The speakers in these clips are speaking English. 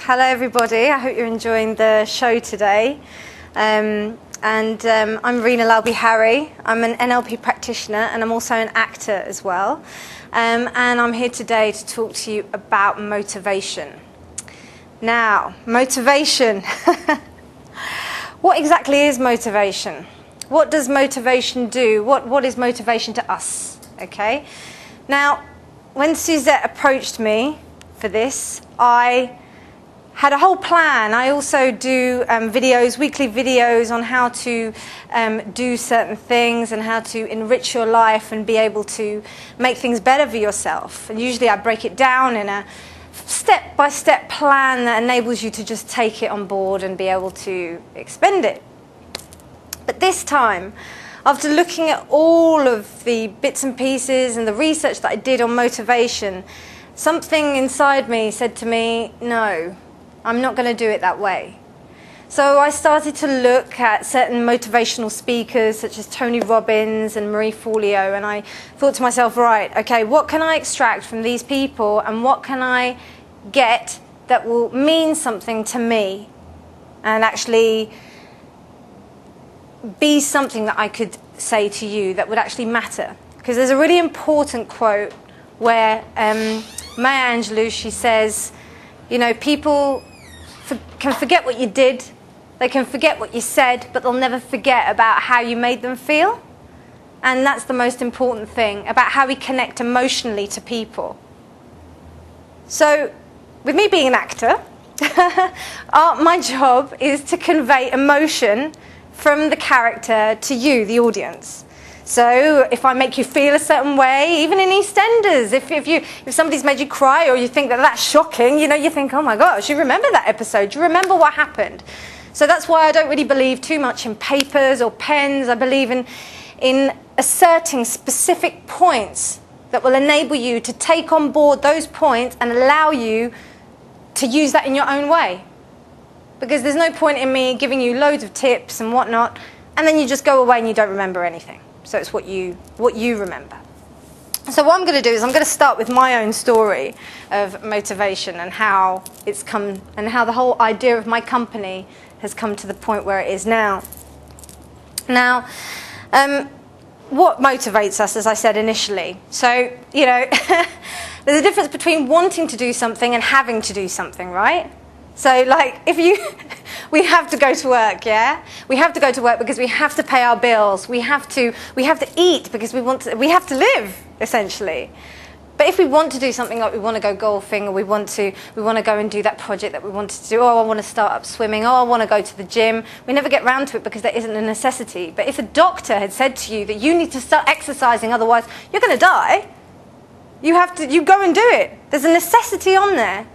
Hello everybody, I hope you're enjoying the show today. I'm Reena Lallbeeharry. I'm an NLP practitioner and I'm also an actor as well. And I'm here today to talk to you about motivation. Now, motivation. What exactly is motivation? What does motivation do? What is motivation to us? Okay. Now, when Suzette approached me for this, I had a whole plan. I also do videos, weekly videos on how to do certain things and how to enrich your life and be able to make things better for yourself. And usually I break it down in a step-by-step plan that enables you to just take it on board and be able to expend it. But this time, after looking at all of the bits and pieces and the research that I did on motivation, something inside me said to me, no, I'm not going to do it that way. So I started to look at certain motivational speakers such as Tony Robbins and Marie Forleo, and I thought to myself, right, okay, what can I extract from these people and what can I get that will mean something to me and actually be something that I could say to you that would actually matter. Because there's a really important quote where Maya Angelou, she says, you know, people can forget what you did, they can forget what you said, but they'll never forget about how you made them feel. And that's the most important thing, about how we connect emotionally to people. So, with me being an actor, my job is to convey emotion from the character to you, the audience. So if I make you feel a certain way, even in EastEnders, if somebody's made you cry or you think that that's shocking, you know, you think, oh my gosh, you remember that episode, you remember what happened. So that's why I don't really believe too much in papers or pens. I believe in asserting specific points that will enable you to take on board those points and allow you to use that in your own way. Because there's no point in me giving you loads of tips and whatnot, and then you just go away and you don't remember anything. So it's what you remember. So what I'm going to do is I'm going to start with my own story of motivation and how it's come, and how the whole idea of my company has come to the point where it is now. Now, what motivates us, as I said initially? So, you know, there's a difference between wanting to do something and having to do something, right? So, like, we have to go to work, yeah? We have to go to work because we have to pay our bills. We have to eat because we have to live, essentially. But if we want to do something, like we want to go golfing, or we want to go and do that project that we wanted to do, oh, I want to start up swimming, oh, I want to go to the gym, we never get round to it because there isn't a necessity. But if a doctor had said to you that you need to start exercising, otherwise you're going to die, you go and do it. There's a necessity on there.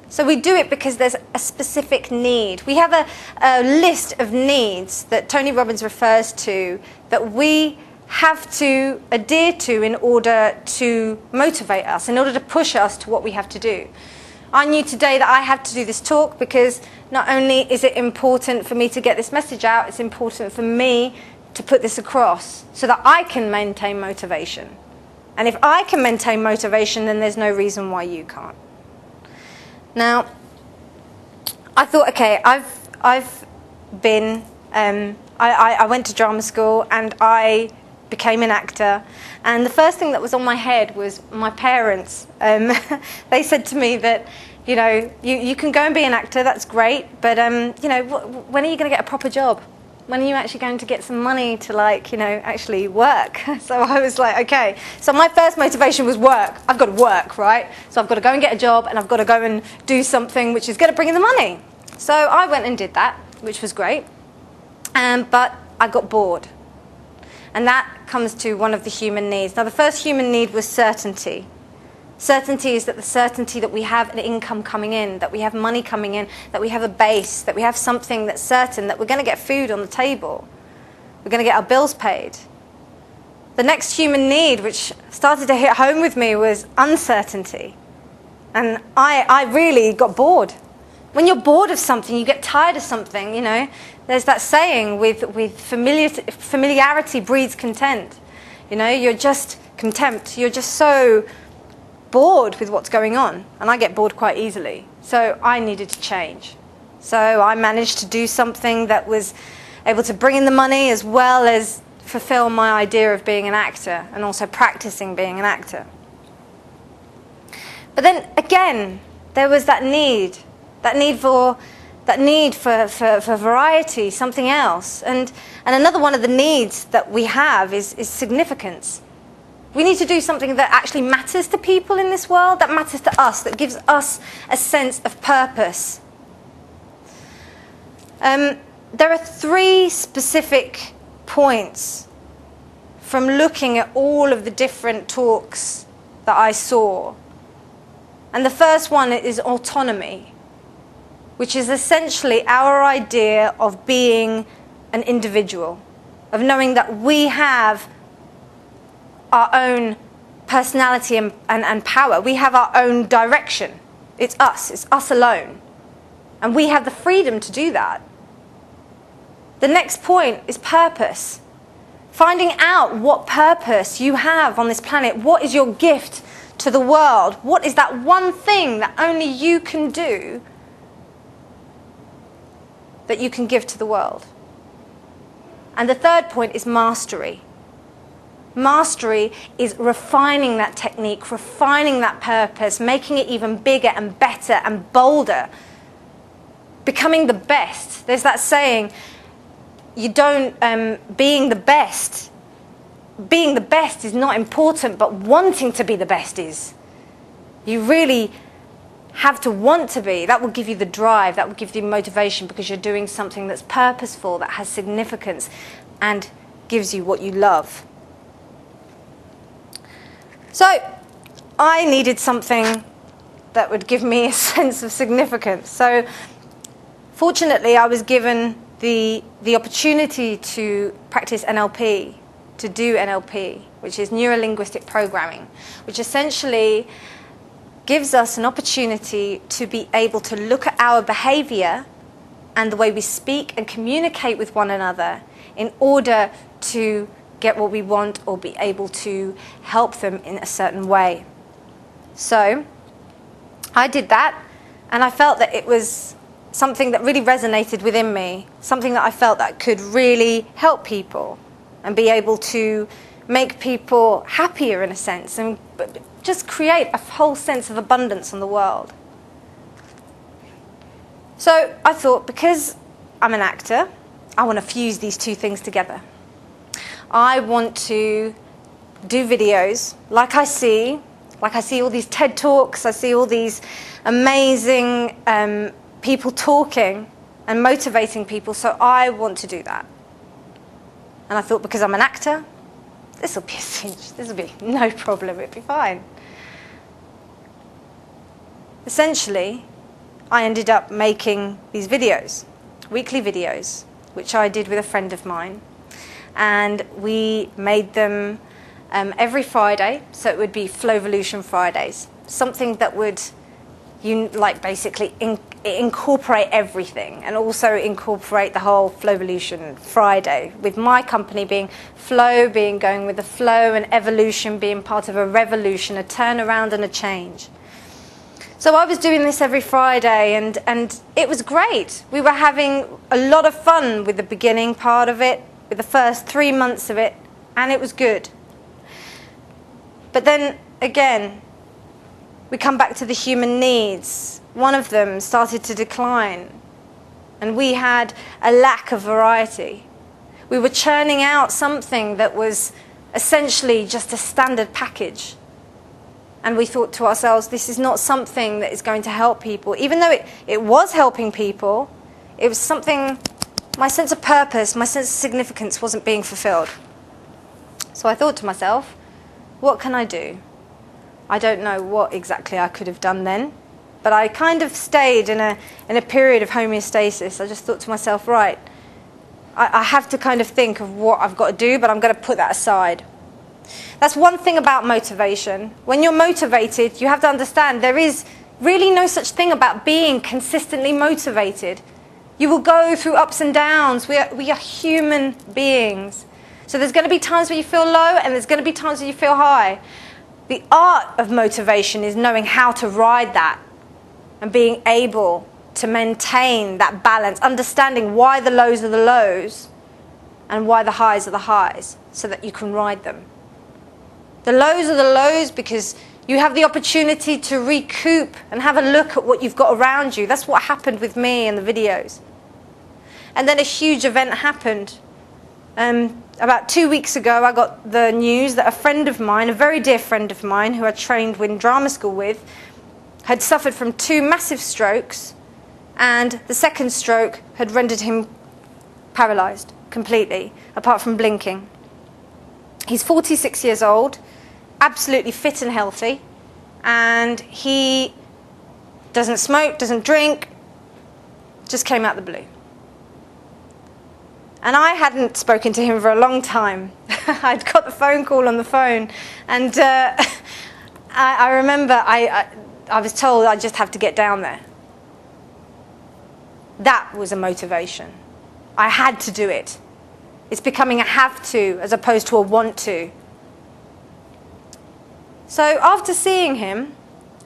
So we do it because there's a specific need. We have a list of needs that Tony Robbins refers to that we have to adhere to in order to motivate us, in order to push us to what we have to do. I knew today that I have to do this talk because not only is it important for me to get this message out, it's important for me to put this across so that I can maintain motivation. And if I can maintain motivation, then there's no reason why you can't. Now, I thought, okay, I've been, I went to drama school and I became an actor, and the first thing that was on my head was my parents. They said to me that, you know, you can go and be an actor, that's great, but, you know, when are you going to get a proper job? When are you actually going to get some money to, like, you know, actually work? So I was like, okay. So my first motivation was work. I've got to work, right? So I've got to go and get a job, and I've got to go and do something which is going to bring in the money. So I went and did that, which was great. But I got bored. And that comes to one of the human needs. Now, the first human need was certainty. Certainty is that the certainty that we have an income coming in, that we have money coming in, that we have a base, that we have something that's certain, that we're going to get food on the table. We're going to get our bills paid. The next human need, which started to hit home with me, was uncertainty. And I really got bored. When you're bored of something, you get tired of something, you know. There's that saying, with familiarity breeds content. You know, you're just contempt. You're just so bored with what's going on, and I get bored quite easily. So I needed to change. So I managed to do something that was able to bring in the money as well as fulfill my idea of being an actor and also practicing being an actor. But then again, there was that need for variety, something else. And another one of the needs that we have is significance. We need to do something that actually matters to people in this world, that matters to us, that gives us a sense of purpose. There are 3 specific points from looking at all of the different talks that I saw. And the first one is autonomy, which is essentially our idea of being an individual, of knowing that we have our own personality and power. We have our own direction. It's us alone. And we have the freedom to do that. The next point is purpose. Finding out what purpose you have on this planet. What is your gift to the world? What is that one thing that only you can do that you can give to the world? And the third point is mastery. Mastery is refining that technique, refining that purpose, making it even bigger and better and bolder. Becoming the best. There's that saying, being the best is not important, but wanting to be the best is. You really have to want to be. That will give you the drive, that will give you motivation, because you're doing something that's purposeful, that has significance, and gives you what you love. So, I needed something that would give me a sense of significance. So, fortunately, I was given the opportunity to practice NLP, to do NLP, which is neuro-linguistic programming, which essentially gives us an opportunity to be able to look at our behavior and the way we speak and communicate with one another in order to get what we want or be able to help them in a certain way. So I did that, and I felt that it was something that really resonated within me, something that I felt that could really help people and be able to make people happier in a sense and just create a whole sense of abundance in the world. So I thought, because I'm an actor, I want to fuse these 2 things together. I want to do videos like I see all these TED Talks, I see all these amazing people talking and motivating people, so I want to do that. And I thought, because I'm an actor, this will be a cinch, this will be no problem, it'll be fine. Essentially, I ended up making these videos, weekly videos, which I did with a friend of mine. And we made them every Friday, so it would be Flowvolution Fridays. Something that would basically incorporate everything, and also incorporate the whole Flowvolution Friday, with my company being Flow, being going with the flow, and evolution being part of a revolution, a turnaround and a change. So I was doing this every Friday, and it was great. We were having a lot of fun with the beginning part of it, with the first 3 months of it, and it was good. But then again, we come back to the human needs. One of them started to decline, and we had a lack of variety. We were churning out something that was essentially just a standard package. And we thought to ourselves, this is not something that is going to help people. Even though it was helping people, it was something, my sense of purpose, my sense of significance wasn't being fulfilled. So I thought to myself, what can I do? I don't know what exactly I could have done then, but I kind of stayed in a period of homeostasis. I just thought to myself, right, I have to kind of think of what I've got to do, but I'm going to put that aside. That's one thing about motivation. When you're motivated, you have to understand there is really no such thing about being consistently motivated. You will go through ups and downs. We are human beings. So there's going to be times where you feel low, and there's going to be times where you feel high. The art of motivation is knowing how to ride that and being able to maintain that balance, understanding why the lows are the lows and why the highs are the highs, so that you can ride them. The lows are the lows because you have the opportunity to recoup and have a look at what you've got around you. That's what happened with me in the videos. And then a huge event happened. About 2 weeks ago, I got the news that a friend of mine, a very dear friend of mine, who I trained in drama school with, had suffered from 2 massive strokes, and the second stroke had rendered him paralysed completely, apart from blinking. He's 46 years old, absolutely fit and healthy, and he doesn't smoke, doesn't drink, just came out the blue. And I hadn't spoken to him for a long time. I'd got the phone call on the phone, and I remember I was told I just have to get down there. That was a motivation. I had to do it. It's becoming a have to as opposed to a want to. So after seeing him,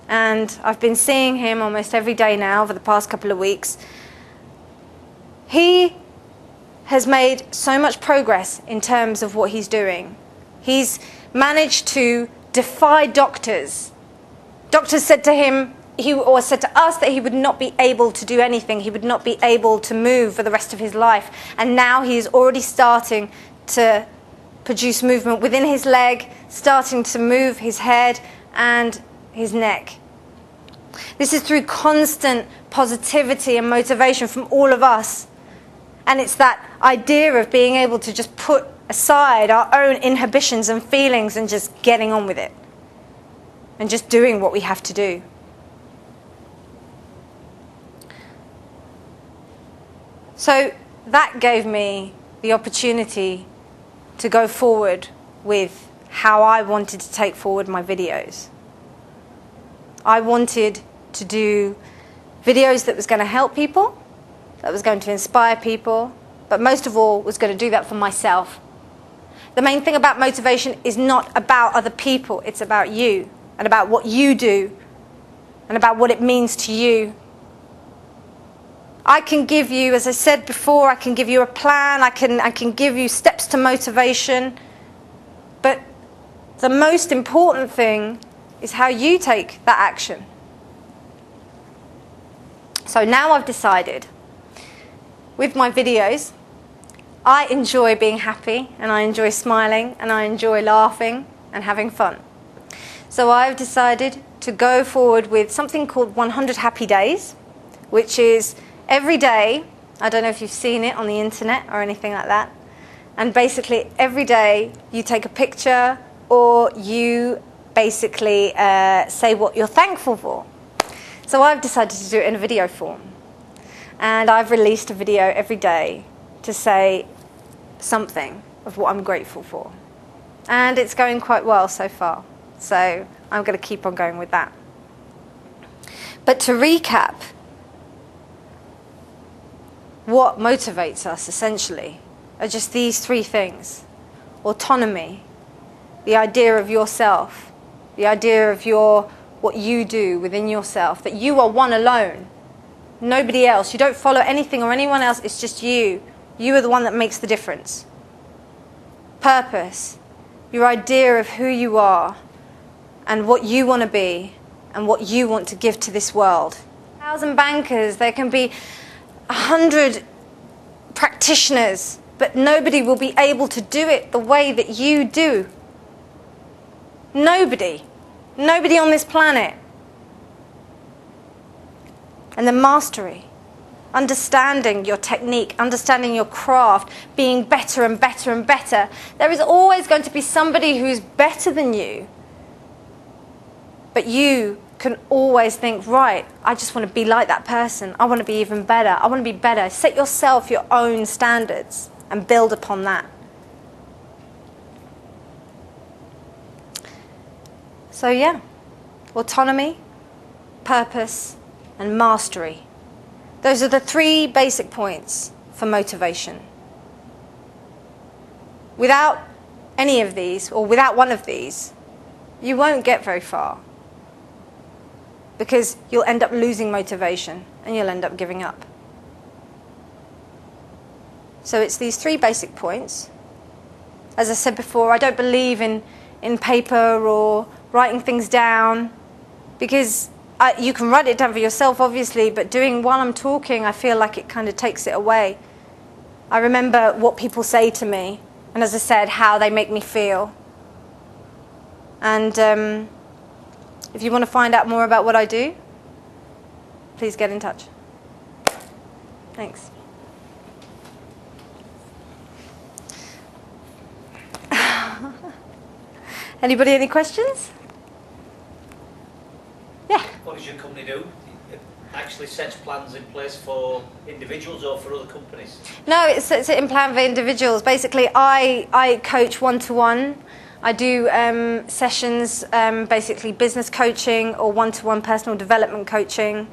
and I've been seeing him almost every day now for the past couple of weeks, he has made so much progress in terms of what he's doing. He's managed to defy doctors. Doctors said to him, or said to us, that he would not be able to do anything. He would not be able to move for the rest of his life. And now he is already starting to produce movement within his leg, starting to move his head and his neck. This is through constant positivity and motivation from all of us. And it's that idea of being able to just put aside our own inhibitions and feelings and just getting on with it. And just doing what we have to do. So that gave me the opportunity to go forward with how I wanted to take forward my videos. I wanted to do videos that was going to help people, that was going to inspire people, but most of all was going to do that for myself. The main thing about motivation is not about other people, it's about you and about what you do and about what it means to you. I can give you, as I said before, I can give you a plan, I can give you steps to motivation, but the most important thing is how you take that action. So now I've decided, with my videos, I enjoy being happy and I enjoy smiling and I enjoy laughing and having fun. So I've decided to go forward with something called 100 Happy Days, which is every day, I don't know if you've seen it on the internet or anything like that, and basically every day you take a picture or you basically say what you're thankful for. So I've decided to do it in a video form. And I've released a video every day to say something of what I'm grateful for. And it's going quite well so far. So I'm going to keep on going with that. But to recap, what motivates us essentially are just these 3 things. Autonomy, the idea of yourself, the idea of what you do within yourself, that you are one alone, nobody else. You don't follow anything or anyone else, it's just you. You are the one that makes the difference. Purpose, your idea of who you are and what you want to be and what you want to give to this world. 1,000 bankers, there can be 100 practitioners, but nobody will be able to do it the way that you do. Nobody. Nobody on this planet. And the mastery, understanding your technique, understanding your craft, being better and better and better. There is always going to be somebody who's better than you. But you can always think, right, I just want to be like that person. I want to be even better. I want to be better. Set yourself your own standards and build upon that. So yeah, autonomy, purpose, and mastery. Those are the 3 basic points for motivation. Without any of these, or without one of these, you won't get very far. because you'll end up losing motivation and you'll end up giving up. So it's these 3 basic points. As I said before, I don't believe in paper or writing things down, because you can write it down for yourself, obviously, but doing while I'm talking, I feel like it kind of takes it away. I remember what people say to me, and as I said, how they make me feel. And if you want to find out more about what I do, please get in touch. Thanks. Anybody, any questions? Yeah. What does your company do? It actually sets plans in place for individuals or for other companies? No, it sets it in plan for individuals. Basically, I coach one-to-one. I do sessions, basically business coaching or one-to-one personal development coaching.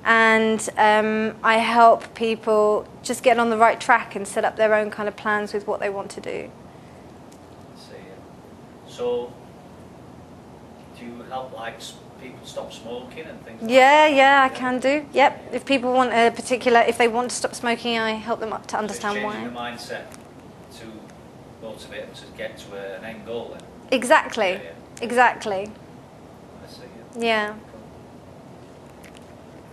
And I help people just get on the right track and set up their own kind of plans with what they want to do. So, do you help people stop smoking and things like Yeah, that? yeah, I can do. Yep. If people want if they want to stop smoking, I help them up to understand why. Changing the mindset to motivate them to get to an end goal then? Exactly. Yeah, yeah. Exactly. I see. Yeah.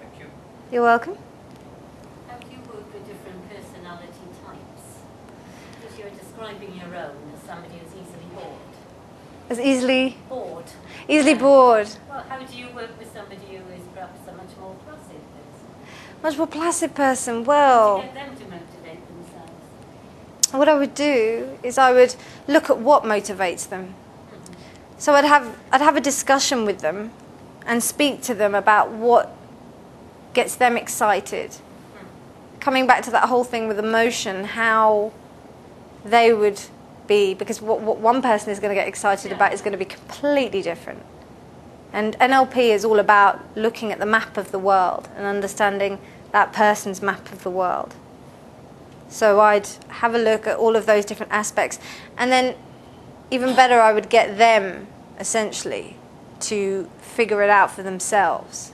Thank you. You're welcome. How do you work with different personality types? Because you're describing your own as somebody who's easily bored. As easily Bored. bored. Well, how do you work with somebody who is perhaps a much more placid person? Much more placid person. How do Well, you get them to motivate themselves? what I would do is I would look at what motivates them. So I'd have a discussion with them and speak to them about what gets them excited. Coming back to that whole thing with emotion, how they would be, because what one person is going to get excited about is going to be completely different. And NLP is all about looking at the map of the world and understanding that person's map of the world. So I'd have a look at all of those different aspects, and then even better, I would get them essentially to figure it out for themselves,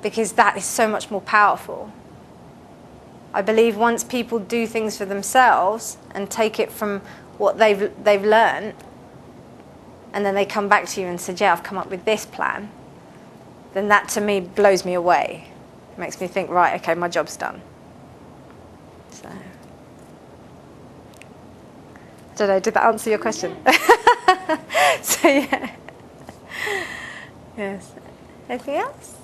because that is so much more powerful. I believe once people do things for themselves and take it from what they've learned, and then they come back to you and say, yeah, I've come up with this plan, then that to me blows me away. It makes me think, right, okay, my job's done. So, I don't know, did that answer your question? So, yeah. Yes. Anything else?